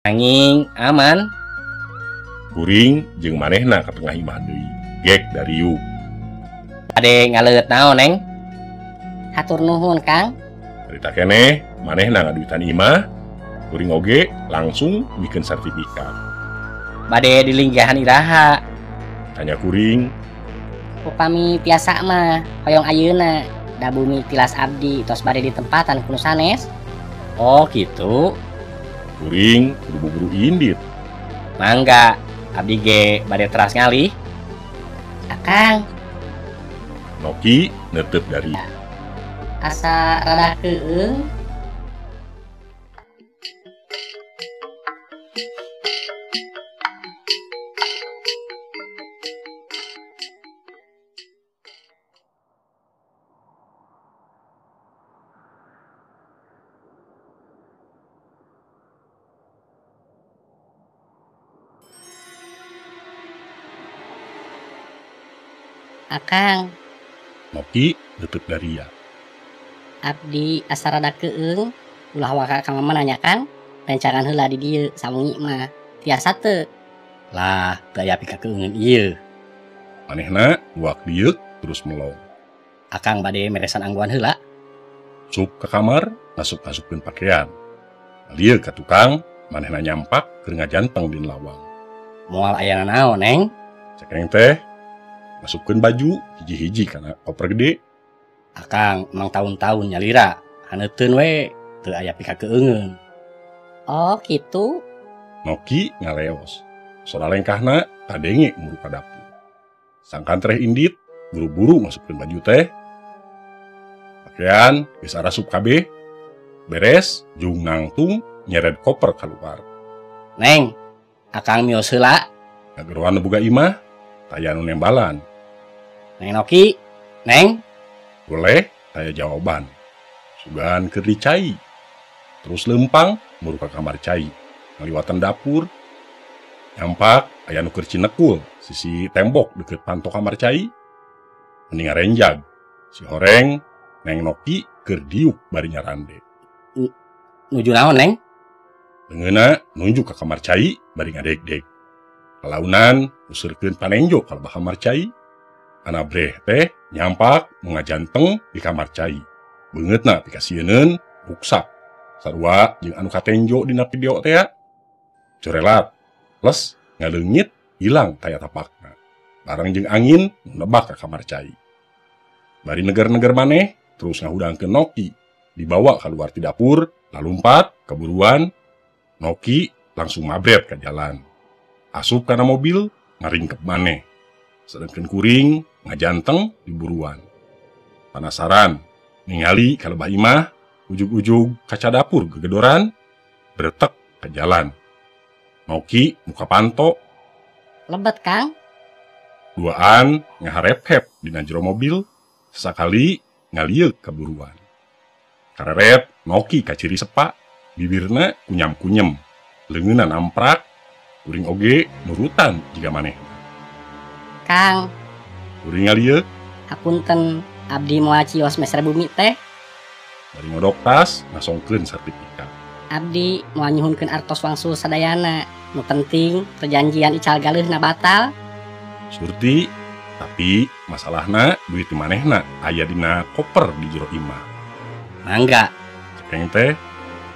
Anging aman. Kuring jeung manehna ka tengah imah deui. Gek dari yuk. Bade ngaleut naon, Neng? Hatur nuhun, Kang. Harita keneh manehna ngaduitan imah, kuring oge langsung bikin sertifikat. Bade dilinggahan iraha. Tanya kuring, Upami tiasa mah hoyong ayeuna da bumi tilas abdi tos bade di tempatan kudu sanes. Oh gitu. kuring kudu buru indit. Mangga abdi ge bade teras ngalih. Akang Noki netep dari. asa rada keung. Akang, Noki netep dari ya. abdi asa rada keung. Ulah waka ka mama nanyakan rencangan heula di dieu samungi mah tiasa teu. Lah, gaya pika keungeun ieu. Manehna luak dieu terus melong. Akang bade meresan angguan heula. Sup ke kamar, ngasup-ngasupkeun pakaian. Lieu ka tukang, manehna nyampak keur ngajanteng di lawang. Moal aya naon, Neng? Cekeng teh masukkeun baju hiji-hiji kana koper gede. Akang emang tahun-tahun nyalira, haneuteun we teu aya pika keungeun. Oh, gitu. Noki ngaleos. Soal lengkahna tadenge muru ka dapur. Sangkan teh indit buru-buru masukkeun baju teh. Pakaian geus arasup kabeh. Beres jung nangtung nyered koper keluar. Neng, akang mios heula. Ngageroan boga imah taya nu nembalan. Neng Noki, Neng. Boleh taya jawaban. Sugan keur dicai. Terus lempang muru ka kamar cai. Ngaliwatan dapur. Nyampak aya nu keur cinekul sisi tembok deket panto kamar cai. Mending ngarenjag. Si horeng Neng Noki keur diuk bari nyarande. Nuju naon, Neng? Leungeunna nunjuk ka kamar cai bari ngadeg-deg. Kalaunan usurkeun panenjo ka lebah kamar cai. Anabreh teh nyampak ngajanteng di kamar cai. Beungeutna pikasieun ruksak. Sarua jeung anu katenjo dina video teh. Corelat, les ngaleungit hilang taya tapakna. Bareng jeung angin nebak ka kamar cai. Bari neger-neger maneh terus ngahudangkeun Noki dibawa keluar ti dapur, lalumpat keburuan. Noki langsung mabret ka jalan. Asup kana mobil ngaringkep maneh. Sedengkeun kuring ngajanteng di buruan. Panasaran ningali ka lebah imah, ujug-ujug kaca dapur gegedoran, beretek ke jalan. Noki muka panto, Lebet, Kang. duaan ngaharep-hep dina jero mobil, sesakali ngalieug keburuan. Kareret Noki kaciri sepa, bibirna kunyam-kunyem, leungeunna namprak, kuring oge nurutan jiga maneh. Kang, Kuring ngalieug, hapunten abdi moal cios meser bumi teh. bari ngodok tas ngasongkeun sertifikat. Abdi moal nyuhunkeun artos wangsul sadayana. Nu penting perjanjian ical galeuhna batal. Surti, tapi masalahna duit di manehna aya dina koper di jero imah. Mangga, Cekeng teh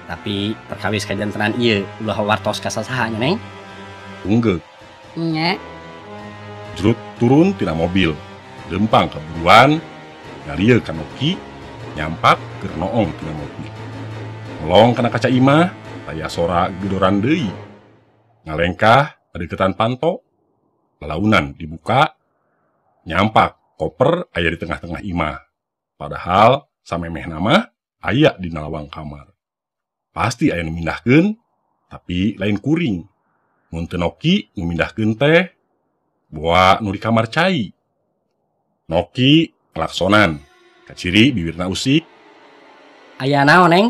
tapi perkawis kajantenan ieu ulah wartos ka sasaha nya, Neng. unggeg. Nya, Jrut turun tina mobil, lempang keburuan, ngalieug ka Noki, nyampak keur noong tina mobil. Ngelong kana kaca imah, taya sora gedoran deui. Ngalengkah padeukeutan panto, lalaunan dibuka, nyampak koper aya di tengah-tengah imah. Padahal samemehna mah aya di lawang kamar. Pasti aya nu mindahkeun, tapi lain kuring. Mun teu Noki nu mindahkeun teh boa nu di kamar cai. Noki ngelaksonan, kaciri bibirna usik, aya naon, Neng?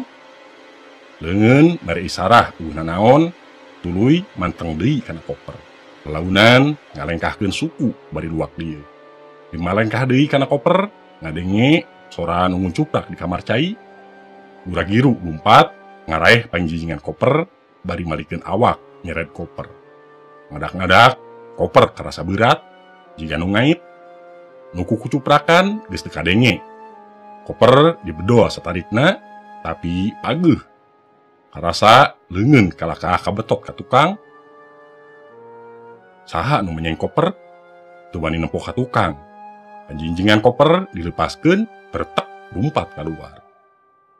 leungeun bari isarah eueuhna naon, tuluy manteng deui kana koper. Launan ngalengkahkeun suku bari luak dieu. Dimalengkah deui kana koper, ngadenge sora nu nguncuprak di kamar cai. Gura-giru lumpat ngaraeh panjingan koper, bari malikeun awak nyeret koper. Ngadak-ngadak koper kerasa berat jika nu ngait. Nu kucuprakan geus teu kadenge. Koper dibedo satarikna tapi pageuh. Karasa leungeun kalakah kabetot ka tukang. Saha nu menyeng koper teu wani nempo ka tukang. Panjinjingan koper dilepaskeun bertek lumpat keluar.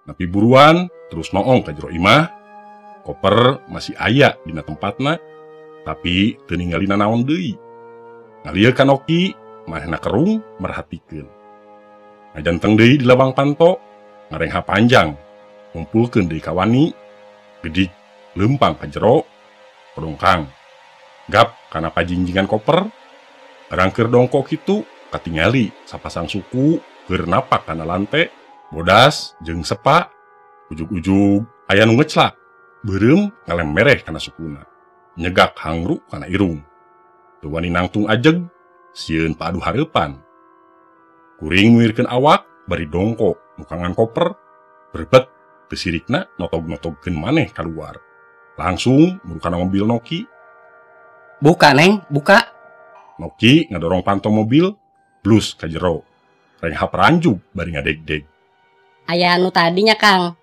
Napi buruan terus noong ka jero imah. Koper masih aya dina tempatna, tapi teu ningalina naon deui. Ngalieu ka Noki, manehna kerung merhatikeun. Ngajanteng deui di lawang panto, ngarengha panjang, ngumpulkeun deui ka wani, gedik leumpang ka jero, kodongkang. Gap kana pajinjingan koper, rangkeur dongko kitu katingali sapasang suku keur napak kana lante, bodas jeung sepa, ujug-ujug aya nu ngeclak. Beureum ngalem mereh kana sukuna. Nyegak hangru kana irung. Teu wani nangtung ajeg, sieun paadu hareupan. Kuring nguirkeun awak bari dongko nukangan koper, berbet teu sirikna notog-notogkeun maneh kaluar. Langsung muru kana mobil Noki. Buka, Neng, buka. Noki ngadorong panto mobil, blus ka jero. Rengha peranjug bari ngadeg-deg. Aya anu tadinya, Kang.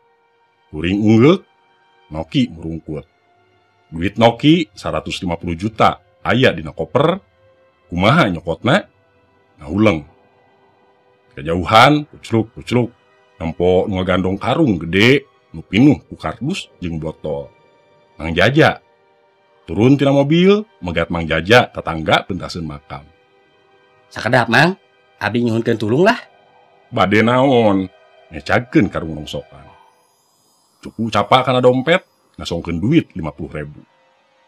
Kuring unggul, Noki merungkut. Duit Noki 150 juta aya dina koper, kumaha nyokotna? Ngauleng. Kejauhan, kucluk, nempo nu ngagandong karung gede, nu pinuh ku kardus jeung botol. Mang Jaja. Turun tina mobil, megat Mang Jaja tetangga pentaseun makam. Sakedap, Mang. Abi nyuhunkeun tulung lah. Bade naon? Ngecagkeun karung rongsokan. Cuku capa kana dompet, ngasongkeun duit 50.000.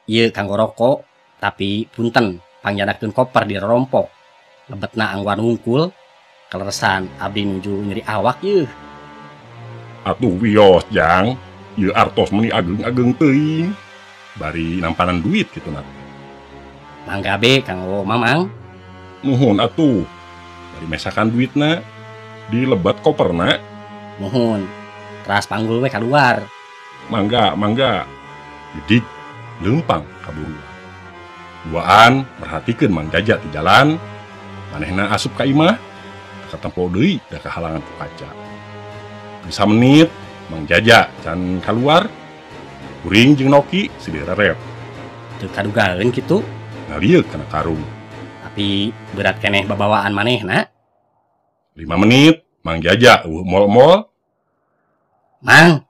Ieu kanggo rokok, tapi punten pangjanakeun koper dirompok. Lebetna angguan wungkul, kaleresan abdi nuju nyeri awak ieu. Atuh wios jang, ieu artos meuni ageng-ageng teuing. Bari nampanan duit kitu na. Mangga be kanggo Mamang. Nuhun atuh. Bari mesakan duitna dilebat koperna. Nuhun. Teras panggul we keluar. Mangga. Gedik leumpang kaburuan. Duaan merhatikeun Mang Jaja di jalan. Manehna asup ka imah, katempo deui da kahalangan ku kaca. Bisa menit Mang Jaja can keluar. Kuring jeung Noki sidirerep. Teu kadugaeun kitu. Ngalieu kana karung. Tapi berat keneh babawaan manehna. 5 menit Mang Jaja mol-mol. Mang.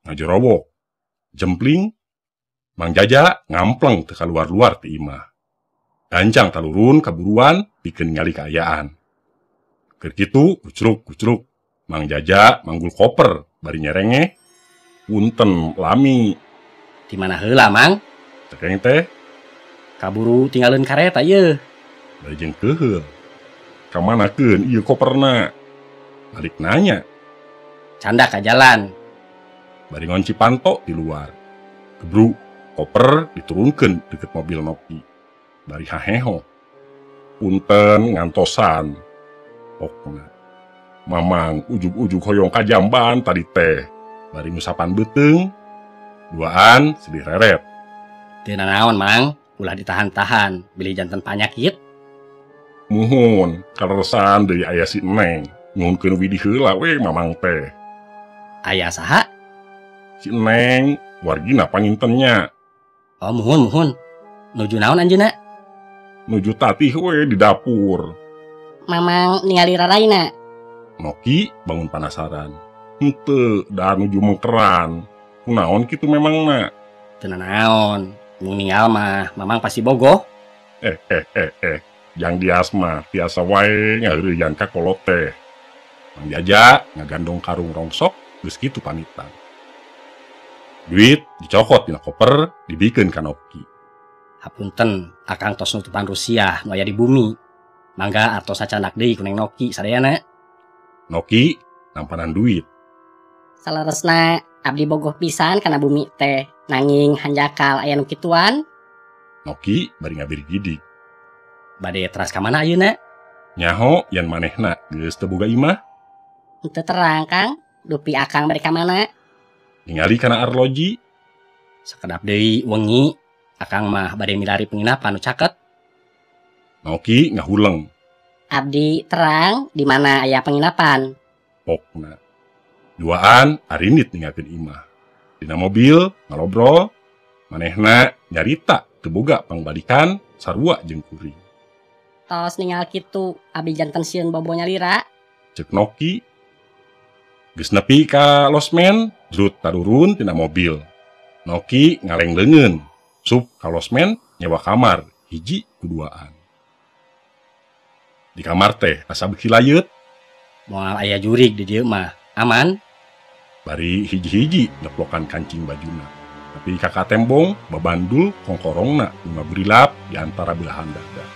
Ngajerobok. Jempling. Mang Jaja ngampleng teu kaluar-luar ti imah. Gancang talurun kaburuan pikeun ningali kaayaan. Keur kitu kucruk. Mang Jaja manggul koper bari nyerengeh. Punten lami. Di mana heula, Mang? Cekeng teh Kaburu tinggalin kareta ieu. bari jeung keheul. Ka manakeun ieu koperna? Balik nanya. Canda ka jalan. Bari ngonci panto di luar. Gebru, koper diturunkeun deket mobil Noki. Bari haheho. Punten ngantosan. Pokna. Mamang ujug-ujug hoyong ka jamban tadi teh. Bari ngusapan beuteung. Duaan sedih reret. Teu naon, Mang. Ulah ditahan-tahan, beli janten panyakit. Muhun, kaleresan deui aya si Neng. Nyuhunkeun widi heula we mamang teh. Aya saha? Si Neng, wargina pangintennya. Oh, muhun. Nuju naon anjeunna? Nuju tatih we di dapur. Mamang ningali raraina. Noki bangun penasaran. Henteu, da nuju mengkeran. Kunaon kitu memangna? Teu naon. Mun ninggal mah Mamang pasti bogoh. Jang diasma tiasa wae ngaheureuyan ka kolot teh. Mang Jaja ngagandong karung rongsok geus kitu pamitan. Duit dicokot dina koper dibikeun ka Noki. Hapunten, akang tos nutupan Rusia nu aya di bumi. Mangga artos sacandak deui ku Neng Noki sadayana. Noki nampanan duit. Saleresna abdi bogoh pisan kana bumi teh. Nanging hanjakal aya nu kituan. Noki bari ngabiri gidik. Bade teras ka mana ayeuna? Nyaho yan manehna geus teu boga imah. Henteu terang, Kang. Dupi akang bari ka mana? ningali kana arloji. Sekedap deui wengi, akang mah bade milari penginapan nu caket. Noki ngahuleng. Abdi terang di mana aya penginapan. Pokna. Duaan arinit ninggalkeun imah. Dina mobil ngalobrol, manehna nyarita teu boga pangbalikan sarua jeung kuring. Tos ningal kitu, abdi janten sieun bobo nyalira. Cek Noki. Geus nepi ka losmen, jrut tarurun tina mobil. Noki ngaleng leungeun, sup ka losmen nyewa kamar hiji kuduaan. Di kamar teh asa beuki layeut. Moal aya jurig di dieu mah aman. Bari hiji-hiji nyeplokan kancing bajuna. Tapi kakak tembong babandul kongkorongna bunga berilap di antara belahan dada.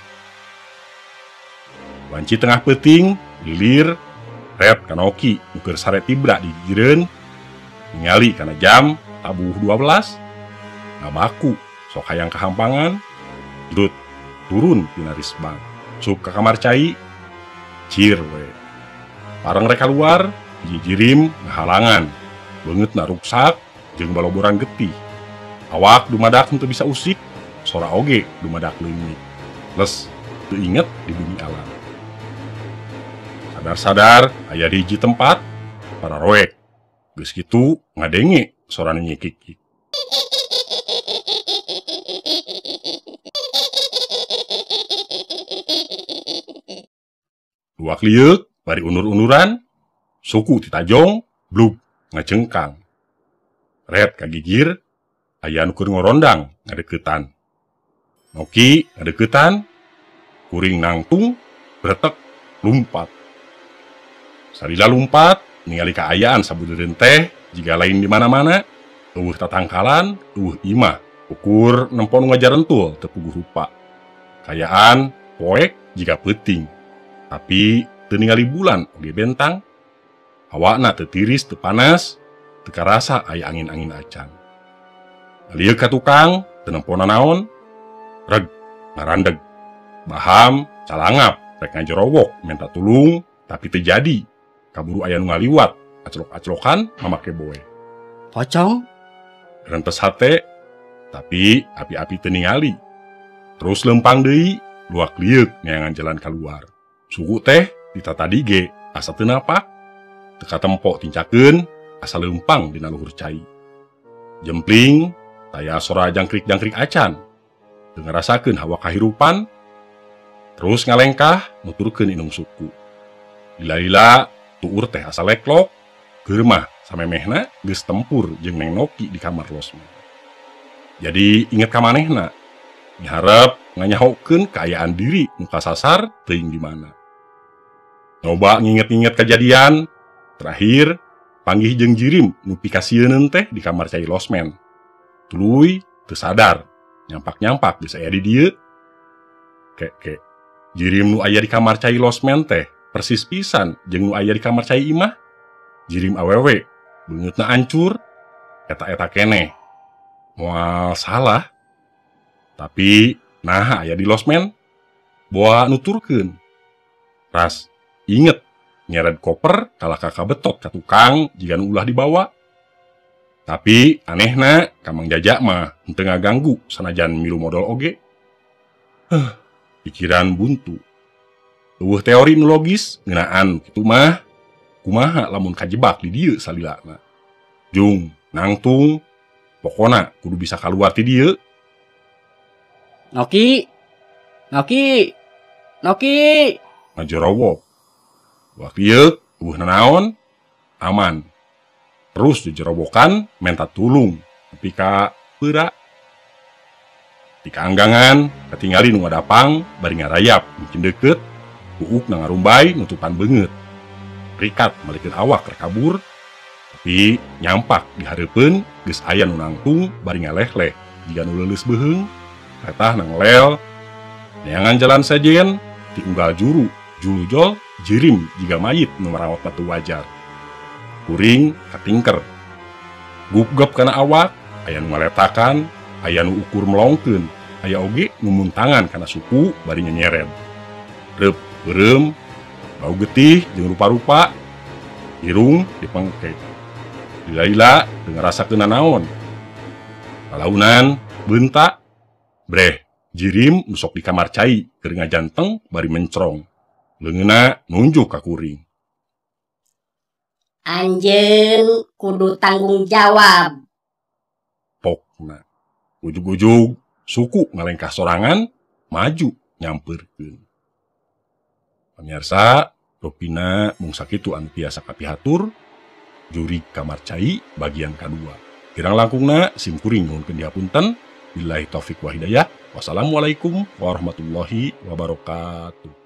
Wanci tengah peuting, lilir, red kanoki nuker sare tibra di gigireun, ningali kana jam tabuh 12, ngabaku sok hayang kahampangan, jrut turun tina risbang, sup ka kamar cai, cir we. Pareng reka luar, jirim ngahalangan, beungeut na ruksak jeung baloboran getih. Awak dumadak henteu bisa usik, sora oge dumadak leungit. Les teu inget di bumi alam. Sadar-sadar aya di hiji tempat, para roek. Geus kitu ngadenge sora nu nyikik. Luak liuk, bari unur-unuran, suku titajong, blub, ngacengkang. Red kagigir, aya nu keur ngorondang ngadeuketan. Noki ngadeuketan, kuring nangtung, bretek, lumpat. Sarila lumpat, ningali kaayaan sabudeureun teh, jiga lain di mana-mana, eueuh tatangkalan, eueuh imah, ukur nempon ngajarentul teu puguh rupa. Kaayaan poek jiga peuting. Tapi teu ningali bulan oge bentang. Awakna teu tiris teu panas, teu karasa aya angin-angin acan. Lieu ka tukang teu nempona naon, reg ngarandeg. Baham calangap rek ngajerowok minta tulung tapi teu jadi. Kaburu aya nu ngaliwat, aclok-aclokan mamake boe. Pocong? Rentes hate, tapi api-api teu ningali. Terus lempang deui, luak liuk neangan jalan keluar. Suku teh ditata dige, asa teu napak. Teu katempo tincakeun, asa lempang dina luhur cai. Jempling, taya sora jangkrik-jangkrik acan. Teu ngarasakeun hawa kahirupan. Terus ngalengkah, nuturkeun inung suku. Lila-lila, tuur teh asa leklok, keur mah samemehna geus tempur jeung Neng Noki di kamar losmen. Jadi inget ka manehna, ngarep nganyahokeun kaayaan diri nu kasasar teuing di mana. Nyoba nginget-inget kejadian, terakhir panggih jeung jirim nu pikasieun teh di kamar cai losmen. Tuluy teu sadar, nyampak-nyampak geus aya di dieu. Kek jirim nu aya di kamar cai losmen teh persis pisan jeung nu aya di kamar cai imah. Jirim awewe, beungeutna ancur, eta-eta keneh. Moal salah. Tapi nah aya di losmen, boa nuturkeun. Ras, inget nyeret koper kalaka kabetot ka tukang jiga nu ulah dibawa. Tapi anehna kamang jajak mah henteu ngaganggu sanajan milu modal oge. Pikiran buntu. Eueuh teori nu logis ngeunaan kitu mah kumaha lamun kajebak di dieu salilana. Jung, nangtung, pokona kudu bisa kaluar ti dieu. Noki! Noki! Noki! Ngajerowok. Wak ieu eueuh nanaon? Aman. Terus dijerobokan menta tulung nepi ka peura. Di kaanggangan katingali nu ngadapang bari ngarayap mungkin deukeut. Uuk na ngarumbay nutupan beungeut. Rikat malikeun awak rek kabur, tapi nyampak di hareupeun geus aya nu nangtung bari ngalehleh jiga nu leuleus beuheung, retah nanglel. Neangan jalan sajen ti unggal juru, julujol jirim jiga mayit nu marawat batu wajar. Kuring katingker. Gupgep kana awak, aya nu ngaletakan, aya nu ukur melongkeun, aya oge nu muntangan kana suku bari nyeret. Reup beureum, bau getih jeung rupa-rupa, irung dipengkek. Lila dengan rasa kena naon. Kalaunan bentak, breh jirim nusok di kamar cai keur ngajanteng bari mencrong. Leungeunna nunjuk ka kuring. Anjeun kudu tanggung jawab. Pokna. Ujug-ujug suku ngalengkah sorangan maju nyamperkeun. Pamirsa, Ropina mung sakitu anu tiasa kapihatur juri kamar cai bagian kedua. Kirang langkungna simkuring nuhunkeun dihapunten. Billahi taufik wa hidayah. Wassalamualaikum warahmatullahi wabarakatuh.